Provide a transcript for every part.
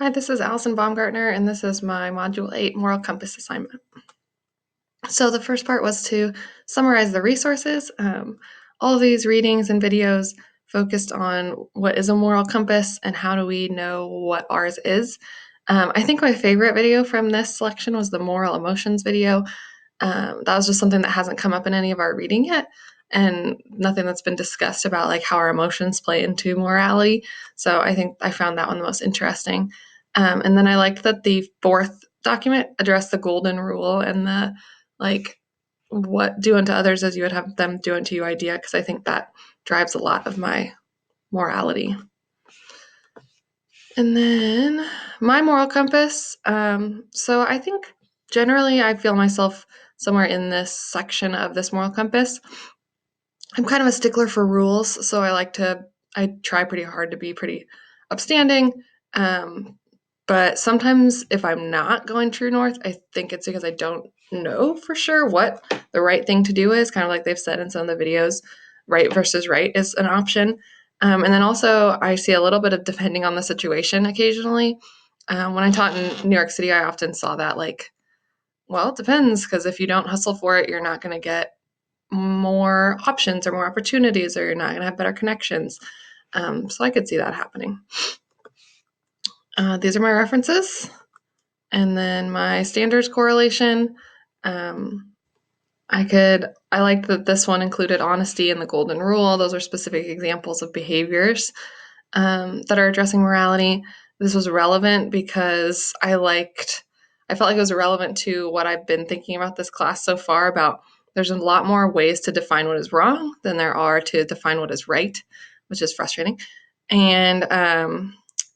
Hi, this is Allison Baumgartner, and this is my Module 8 Moral Compass assignment. So the first part was to summarize the resources. All of these readings and videos focused on what is a moral compass and how do we know what ours is. I think my favorite video from this selection was the moral emotions video. That was just something that hasn't come up in any of our reading yet, and nothing that's been discussed about like how our emotions play into morality. So I think I found that one the most interesting. And then I liked that the fourth document addressed the golden rule and the like what do unto others as you would have them do unto you idea, because I think that drives a lot of my morality. And then my moral compass. So I think generally I feel myself somewhere in this section of this moral compass. I'm kind of a stickler for rules, so I try pretty hard to be pretty upstanding. Um, but sometimes if I'm not going true north, I think it's because I don't know for sure what the right thing to do is, kind of like they've said in some of the videos, right versus right is an option. And then also, I see a little bit of depending on the situation occasionally. When I taught in New York City, I often saw that well, it depends, because if you don't hustle for it, you're not going to get more options or more opportunities, or you're not going to have better connections. So I could see that happening. These are my references. And then my standards correlation. I liked that this one included honesty and the golden rule. Those are specific examples of behaviors that are addressing morality. This was relevant because I felt like it was relevant to what I've been thinking about this class so far about there's a lot more ways to define what is wrong than there are to define what is right, which is frustrating. And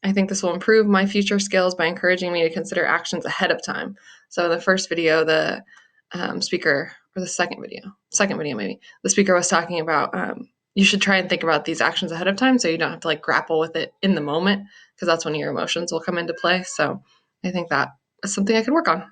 I think this will improve my future skills by encouraging me to consider actions ahead of time. So in the first video, the speaker, or the second video maybe, the speaker was talking about you should try and think about these actions ahead of time so you don't have to like grapple with it in the moment, because that's when your emotions will come into play. So I think that is something I could work on.